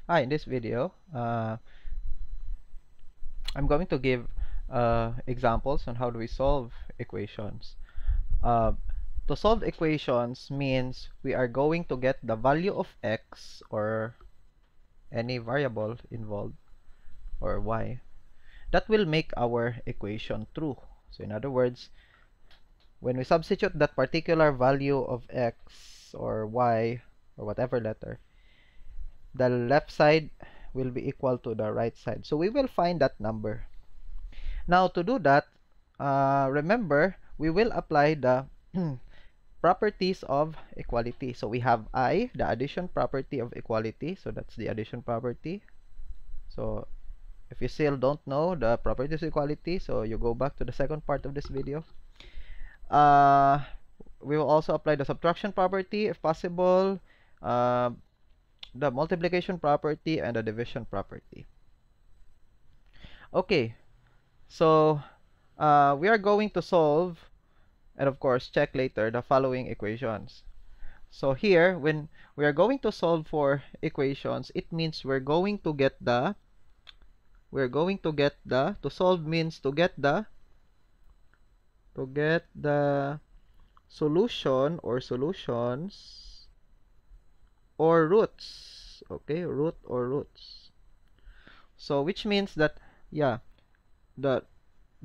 In this video, I'm going to give examples on how do we solve equations. Uh, to solve equations means we are going to get the value of x or any variable involved or y that will make our equation true. So in other words, when we substitute that particular value of x or y or whatever letter, the left side will be equal to the right side. So we will find that number. Now to do that, remember, we will apply the properties of equality. So we have I, the addition property of equality. So that's the addition property. So if you still don't know the properties of equality, so you go back to the second part of this video. We will also apply the subtraction property if possible, the multiplication property, and the division property. Okay, so we are going to solve, and of course check later, the following equations. So here, when we are going to solve for equations, it means we're going to get the, to solve means to get the solution or solutions or roots. Okay, root or roots. So which means that, yeah, the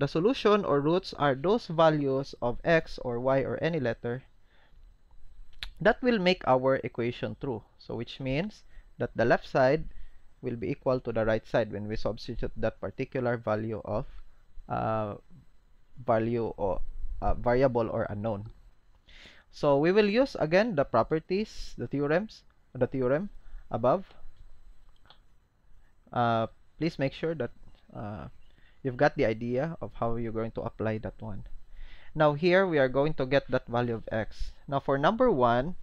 solution or roots are those values of x or y or any letter that will make our equation true. So which means that the left side will be equal to the right side when we substitute that particular value of variable or unknown. So we will use again the properties, the theorem above. Please make sure that you've got the idea of how you're going to apply that one. Now here we are going to get that value of x. Now for number 1,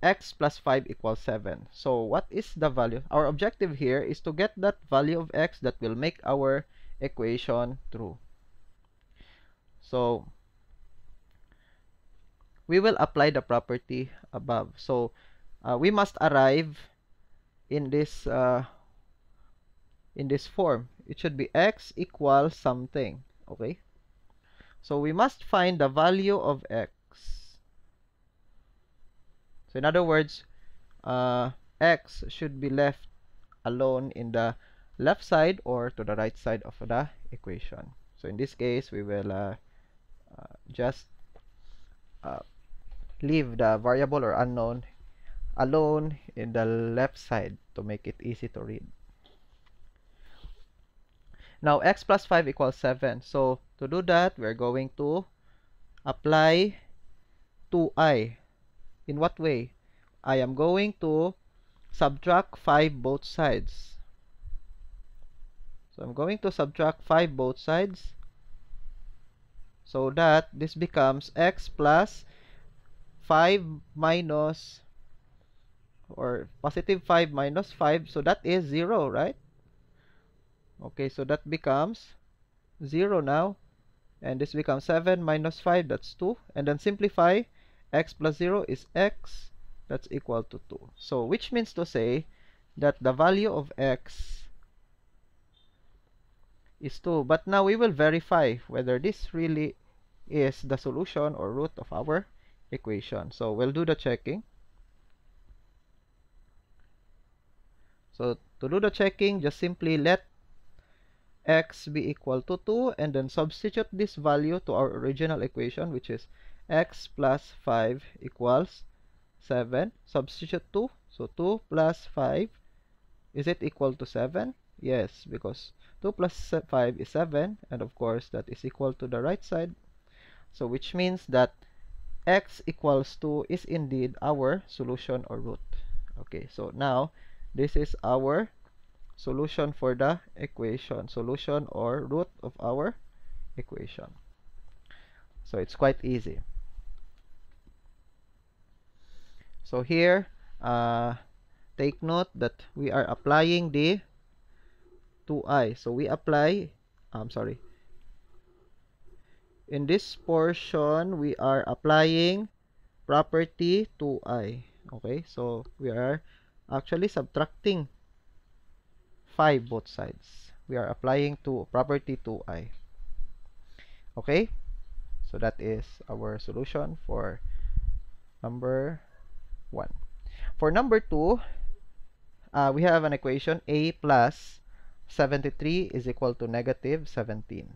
x plus 5 equals 7. So what is the value? Our objective here is to get that value of x that will make our equation true. So we will apply the property above. So we must arrive in this form. It should be x equals something. Okay, so we must find the value of x. So in other words, x should be left alone in the left side or to the right side of the equation. So in this case, we will just leave the variable or unknown alone in the left side to make it easy to read. Now x plus 5 equals 7. So to do that, we're going to apply 2i. In what way? I am going to subtract 5 both sides. So I'm going to subtract 5 both sides so that this becomes x plus 5 minus, or positive 5 minus 5. So that is 0, right? Okay, so that becomes 0 now. And this becomes 7 minus 5, that's 2. And then simplify, x plus 0 is x, that's equal to 2. So which means to say that the value of x is 2. But now we will verify whether this really is the solution or root of our equation. So we'll do the checking. So to do the checking, just simply let x be equal to 2 and then substitute this value to our original equation, which is x plus 5 equals 7. Substitute 2. So 2 plus 5, is it equal to 7? Yes, because 2 plus 5 is 7, and of course that is equal to the right side. So which means that x equals 2 is indeed our solution or root. Okay, so now this is our solution for the equation, solution or root of our equation. So it's quite easy. So here, take note that we are applying the 2i. So we apply, in this portion, we are applying property 2i. Okay, so we are actually subtracting 5 both sides. We are applying to property 2i. Okay? So that is our solution for number 1. For number 2, we have an equation a plus 73 is equal to negative 17.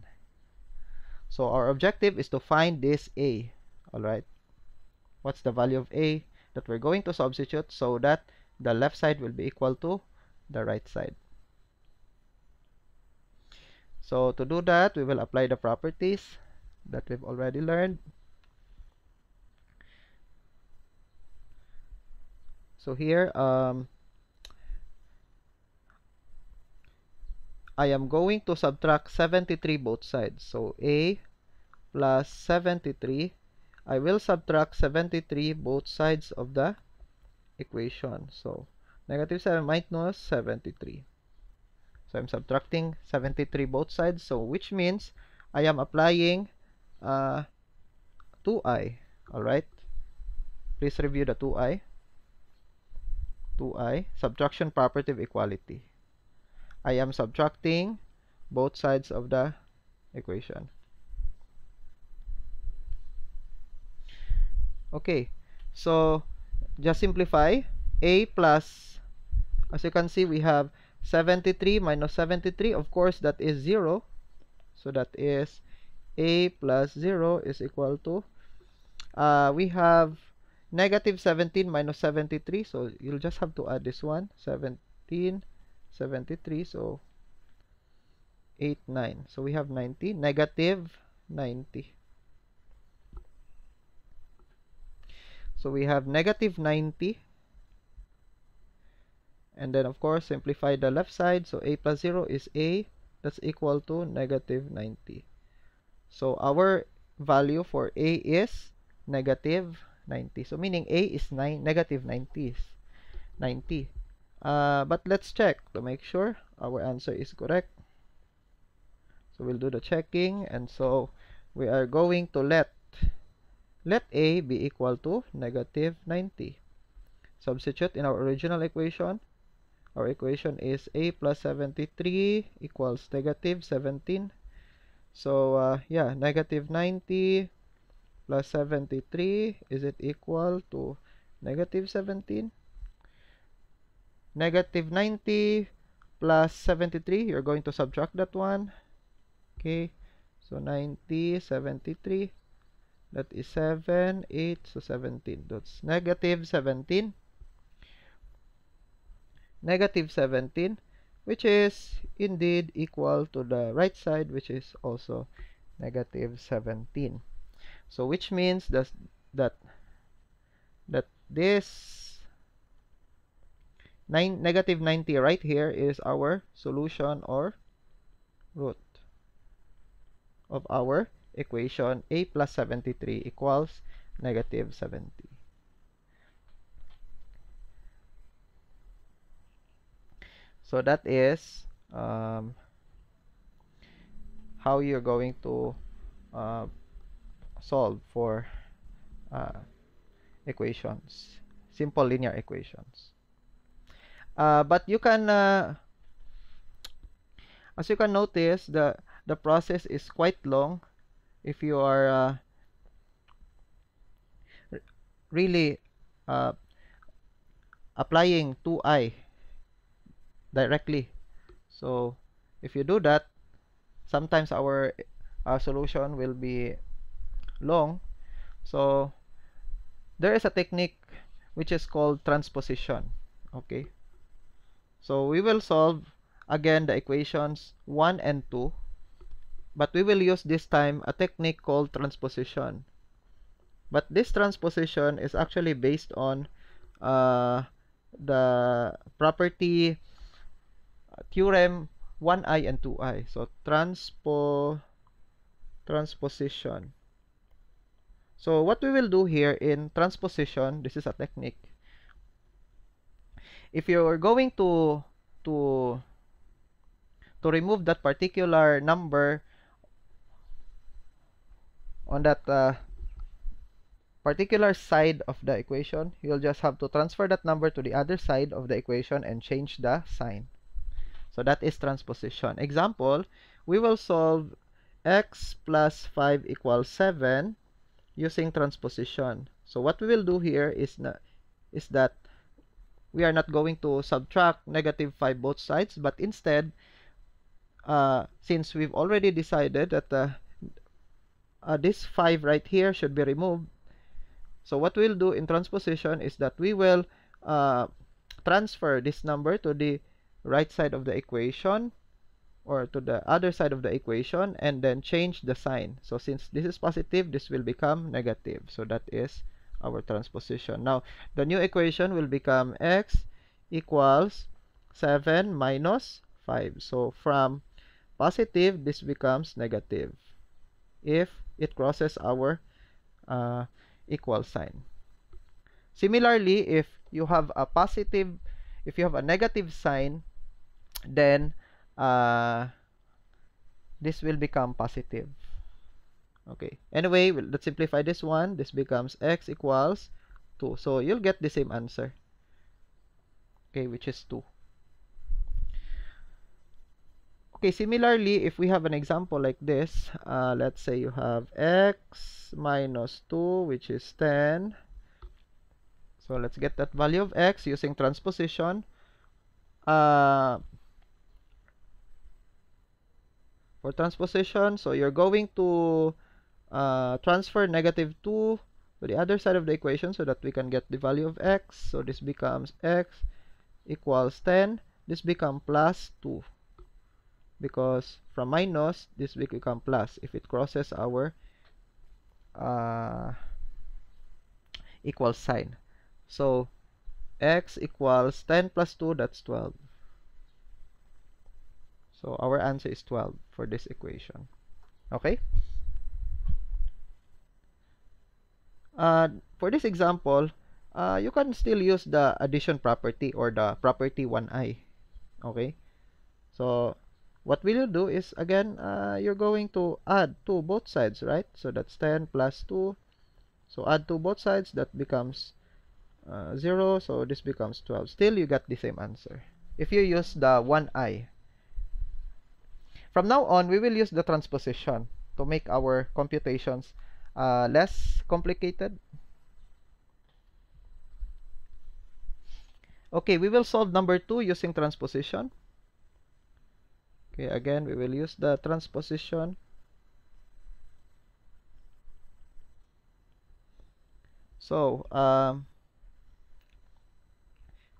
So our objective is to find this a. Alright? What's the value of a that we're going to substitute so that the left side will be equal to the right side. So to do that, we will apply the properties that we've already learned. So here, I am going to subtract 73 both sides. So a plus 73. I will subtract 73 both sides of the equation. So negative 7 minus 73. So I'm subtracting 73 both sides. So which means I am applying 2i. Alright? Please review the 2i. 2i. Subtraction property of equality. I am subtracting both sides of the equation. Okay, so just simplify. A plus, as you can see, we have 73 minus 73. Of course, that is 0. So that is a plus 0 is equal to, we have negative 17 minus 73. So you'll just have to add this one. 17, 73. So 8, 9. So we have 90. Negative 90. So we have negative 90. And then, of course, simplify the left side. So a plus 0 is a. That's equal to negative 90. So our value for a is negative 90. So meaning a is negative 90. But let's check to make sure our answer is correct. So we'll do the checking. And so we are going to let a be equal to negative 90. Substitute in our original equation. Our equation is a plus 73 equals negative 17. So, yeah, negative 90 plus 73, is it equal to negative 17? Negative 90 plus 73, you're going to subtract that one. Okay, so 90, 73, that is 7, 8, so 17. That's negative 17. Negative 17, which is indeed equal to the right side, which is also negative 17. So which means that this negative 90 right here is our solution or root of our equation a plus 73 equals negative 70. So that is how you're going to solve for equations, simple linear equations. But you can, as you can notice, the process is quite long if you are really applying 2i directly. So if you do that, sometimes our solution will be long. So there is a technique which is called transposition. Okay, so we will solve again the equations 1 and 2, but we will use this time a technique called transposition. But this transposition is actually based on the property theorem 1i and 2i. So transposition. So what we will do here in transposition, this is a technique. If you're going to remove that particular number on that particular side of the equation, you'll just have to transfer that number to the other side of the equation and change the sign. So that is transposition. Example, we will solve x plus 5 equals 7 using transposition. So what we will do here is that we are not going to subtract negative 5 both sides, but instead, since we've already decided that this 5 right here should be removed, so what we'll do in transposition is that we will transfer this number to the right side of the equation, or to the other side of the equation, and then change the sign. So since this is positive, this will become negative. So that is our transposition. Now, the new equation will become x equals 7 minus 5. So from positive, this becomes negative if it crosses our equal sign. Similarly, if you have a negative sign, then this will become positive. Okay. Anyway, let's simplify this one. This becomes x equals 2. So you'll get the same answer. Okay, which is 2. Okay, similarly, if we have an example like this, let's say you have x minus 2, which is 10. So let's get that value of x using transposition. For transposition, so you're going to transfer negative 2 to the other side of the equation so that we can get the value of x. So this becomes x equals 10. This becomes plus 2. Because from minus, this will become plus if it crosses our equal sign. So x equals 10 plus 2, that's 12. So our answer is 12 for this equation. Okay? For this example, you can still use the addition property or the property 1i. Okay? So what will you do is, again, you're going to add to both sides, right? So that's 10 plus 2. So add to both sides, that becomes 0. So this becomes 12. Still, you got the same answer if you use the 1i. From now on, we will use the transposition to make our computations less complicated. Okay, we will solve number 2 using transposition. Okay, again, we will use the transposition. So,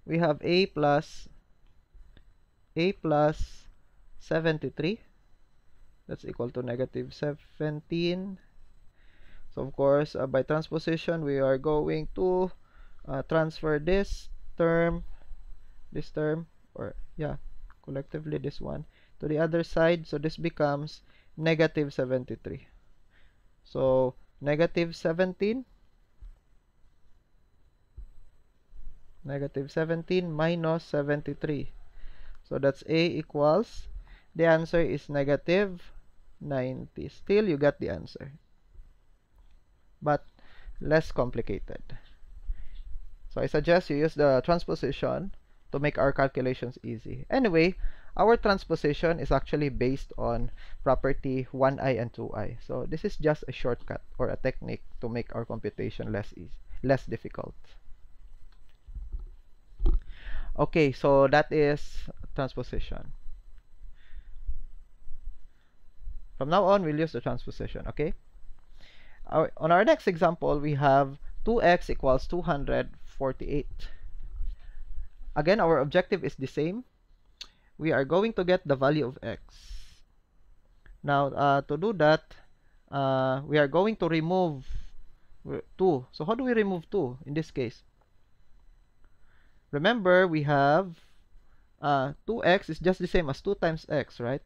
we have a plus 73. That's equal to negative 17. So, of course, by transposition, we are going to transfer this term, or yeah, collectively this one, to the other side. So this becomes negative 73. So negative 17 minus 73. So that's a equals, the answer is negative 90. Still, you got the answer, but less complicated. So I suggest you use the transposition to make our calculations easy. Anyway, our transposition is actually based on property 1i and 2i. So this is just a shortcut or a technique to make our computation less difficult. Okay, so that is transposition. From now on, we'll use the transposition, okay? On our next example, we have 2x equals 248. Again, our objective is the same. We are going to get the value of x. Now, to do that, we are going to remove 2. So how do we remove 2 in this case? Remember, we have 2x is just the same as 2 times x, right?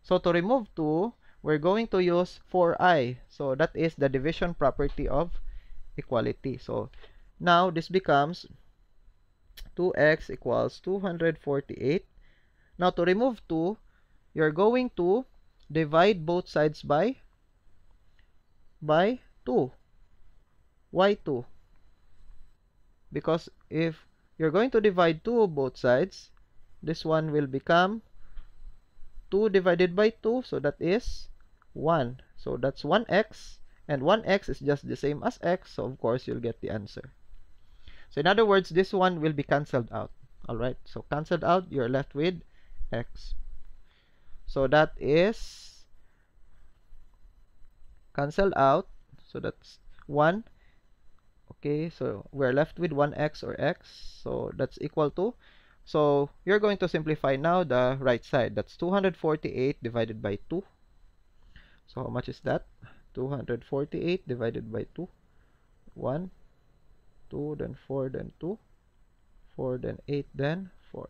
So to remove 2, we're going to use 4i. So that is the division property of equality. So now this becomes 2x equals 248. Now to remove 2, you're going to divide both sides by 2. Why 2? Because if you're going to divide 2 both sides, this one will become 2 divided by 2, so that is 1. So that's 1x, and 1x is just the same as x, so of course you'll get the answer. So in other words, this one will be cancelled out. Alright, so cancelled out, you're left with x. So that is cancelled out, so that's 1. Okay, so we're left with 1x or x, so that's equal to, so you're going to simplify now the right side. That's 248 divided by 2. So how much is that? 248 divided by 2. 1, 2, then 4, then 2, 4, then 8, then 4.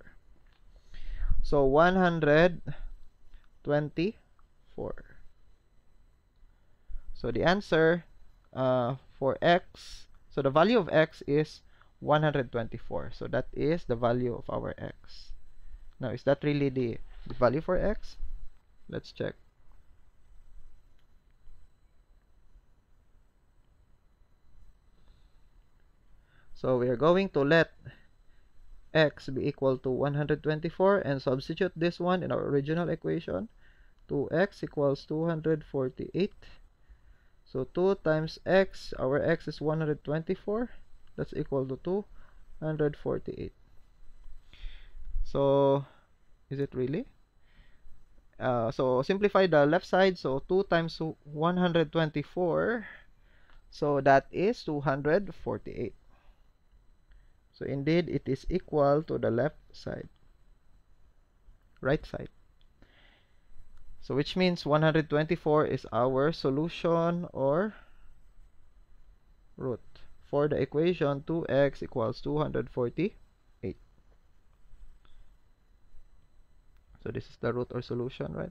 So 124. So the answer for x, so the value of x is 124. So that is the value of our x. Now, is that really the value for x? Let's check. So we are going to let x be equal to 124 and substitute this one in our original equation. 2x equals 248. So 2 times x, our x is 124. That's equal to 248. So, is it really? So simplify the left side. So 2 times 124. So that is 248. So indeed, it is equal to the left side, right side. So which means 124 is our solution or root for the equation 2x equals 248. So this is the root or solution, right?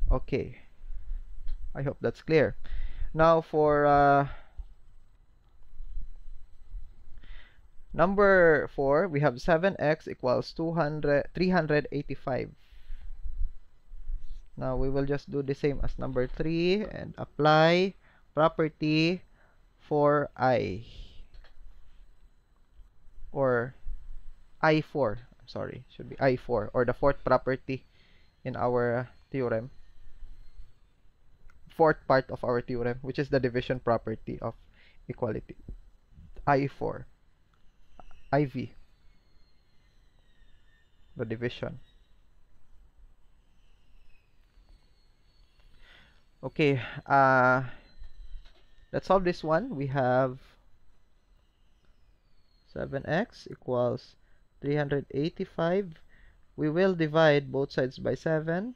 Okay. I hope that's clear. Now for number 4, we have 7x equals 385. Now we will just do the same as number 3 and apply property for I, or I4. I'm sorry, should be I4, or the fourth property in our theorem. Fourth part of our theorem, which is the division property of equality. I4. IV, the division. Okay, let's solve this one. We have 7x equals 385. We will divide both sides by 7,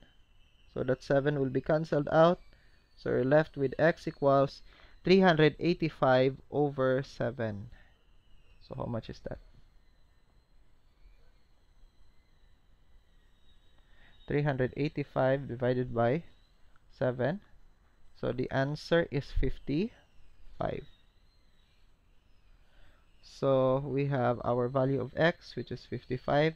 so that 7 will be cancelled out. So we're left with x equals 385 over 7. So how much is that? 385 divided by 7. So the answer is 55. So we have our value of x, which is 55.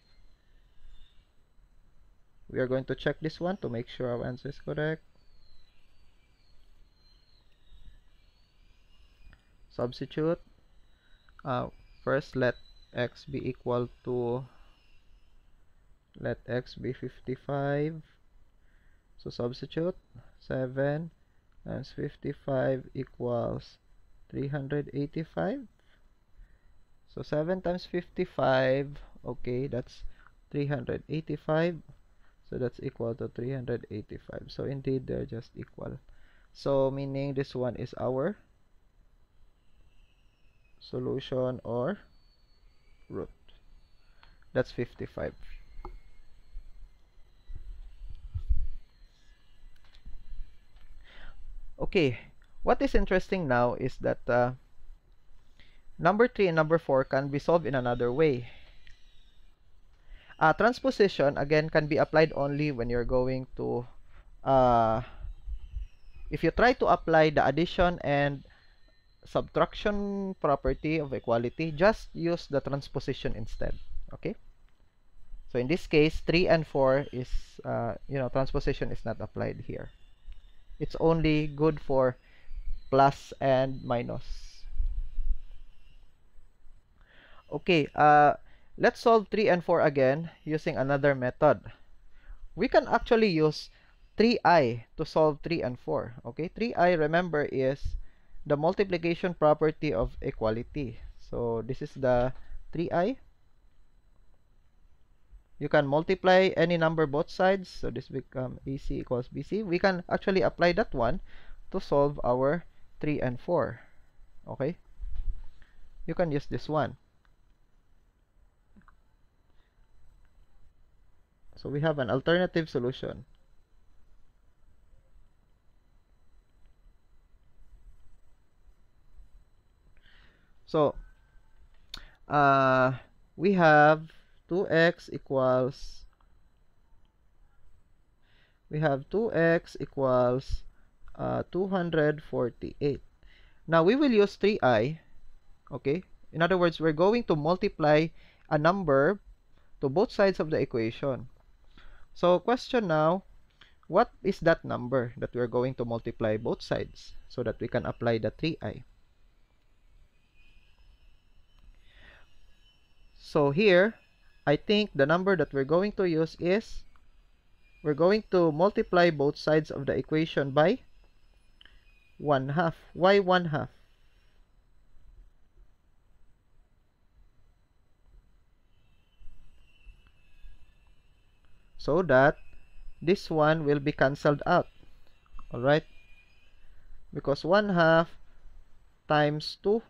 We are going to check this one to make sure our answer is correct. Substitute. First, let x be equal to, let x be 55. So substitute 7 times 55 equals 385. So 7 times 55, okay, that's 385. So that's equal to 385. So indeed, they're just equal. So meaning this one is our solution or root. That's 55. Okay, what is interesting now is that number 3 and number 4 can be solved in another way. Transposition, again, can be applied only when you're going to, if you try to apply the addition and subtraction property of equality, just use the transposition instead. Okay? So in this case, 3 and 4 is, transposition is not applied here. It's only good for plus and minus. Okay, let's solve 3 and 4 again using another method. We can actually use 3i to solve 3 and 4. Okay, 3i, remember, is the multiplication property of equality. So this is the 3i. You can multiply any number both sides, so this become AC equals BC. We can actually apply that one to solve our 3 and 4. Okay, you can use this one. So we have an alternative solution. So we have 2x equals 248. Now we will use 3i. Okay, in other words, we're going to multiply a number to both sides of the equation. So question now, what is that number that we're going to multiply both sides so that we can apply the 3i? So here, I think the number that we're going to use is, we're going to multiply both sides of the equation by 1/2. Why 1/2? So that this one will be cancelled out. Alright? Because 1/2 times 2.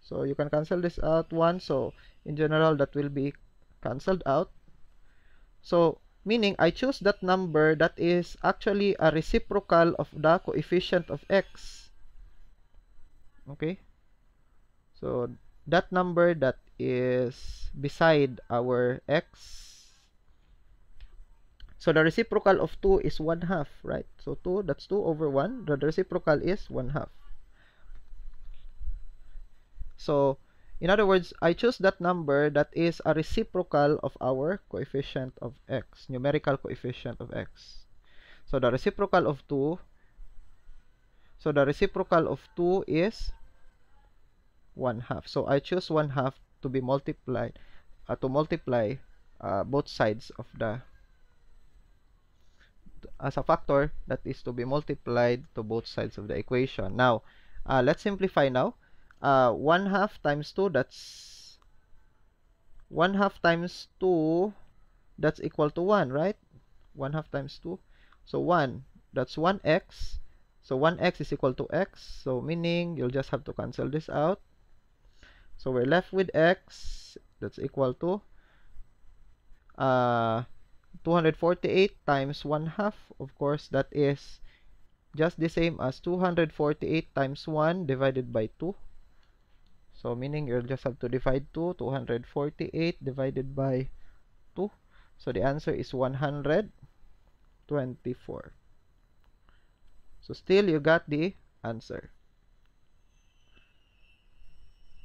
So you can cancel this out 1. So in general, that will be cancelled out. So meaning I choose that number that is actually a reciprocal of the coefficient of x. Okay? So that number that is beside our x. So the reciprocal of 2 is 1/2, right? So 2, that's 2 over 1. The reciprocal is 1/2. So in other words, I choose that number that is a reciprocal of our coefficient of x, numerical coefficient of x. So the reciprocal of 2, is 1/2. So I choose 1/2 to be multiplied, to multiply both sides of the, as a factor that is to be multiplied to both sides of the equation. Now, let's simplify now. 1/2 times 2, that's 1/2 times 2, that's equal to 1, right? 1/2 times 2. So 1, that's 1x. So 1x is equal to x. So meaning you'll just have to cancel this out. So we're left with x, that's equal to 248 times 1/2. Of course, that is just the same as 248 times 1 divided by 2. So meaning you'll just have to divide 248 divided by 2. So the answer is 124. So still you got the answer.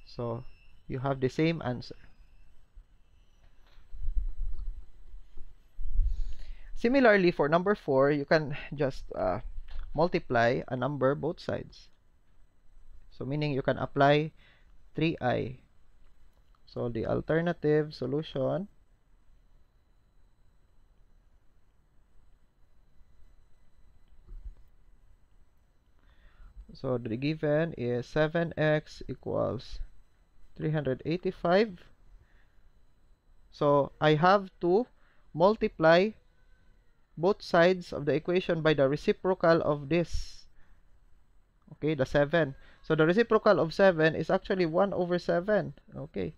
So you have the same answer. Similarly, for number 4, you can just multiply a number both sides. So meaning you can apply 3i. So the alternative solution, so the given is 7x equals 385. So I have to multiply both sides of the equation by the reciprocal of this. Okay, the 7. So the reciprocal of 7 is actually 1 over 7. Okay.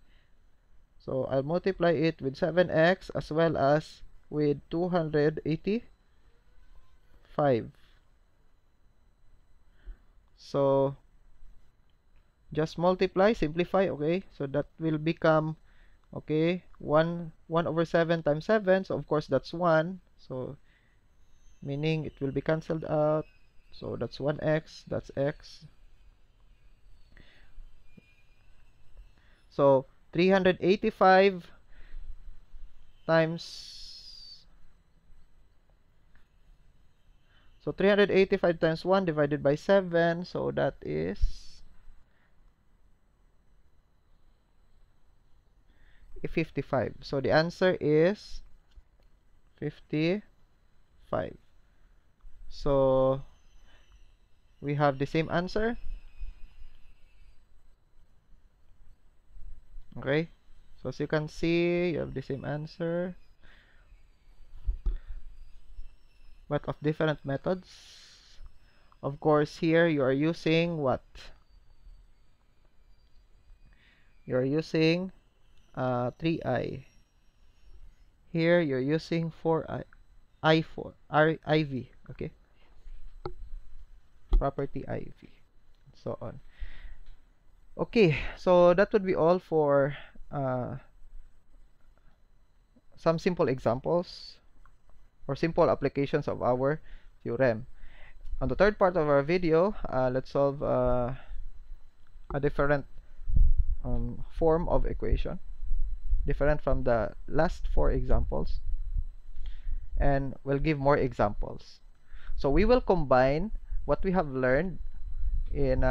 So I'll multiply it with 7x as well as with 285. So just multiply, simplify, okay? So that will become, okay, 1 over 7 times 7. So of course that's 1. So meaning it will be cancelled out. So that's 1x, that's x. So 385 times, so 385 times 1 divided by 7. So that is 55. So the answer is 55. So we have the same answer. Okay, so as you can see, you have the same answer, but of different methods. Of course, here you are using what? You are using 3i. Here you're using 4i, i4, iv. Okay, property iv, so on. Okay, so that would be all for some simple examples or simple applications of our theorem. On the third part of our video, let's solve a different form of equation, different from the last 4 examples, and we'll give more examples. So we will combine what we have learned in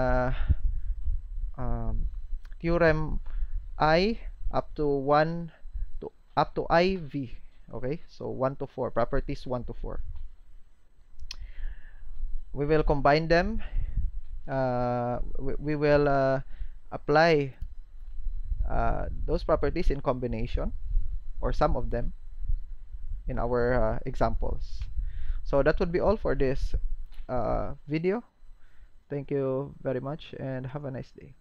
theorem I up to 1 to up to IV. Okay, so 1 to 4, properties 1 to 4. We will combine them. We will apply those properties in combination, or some of them, in our examples. So that would be all for this video. Thank you very much and have a nice day.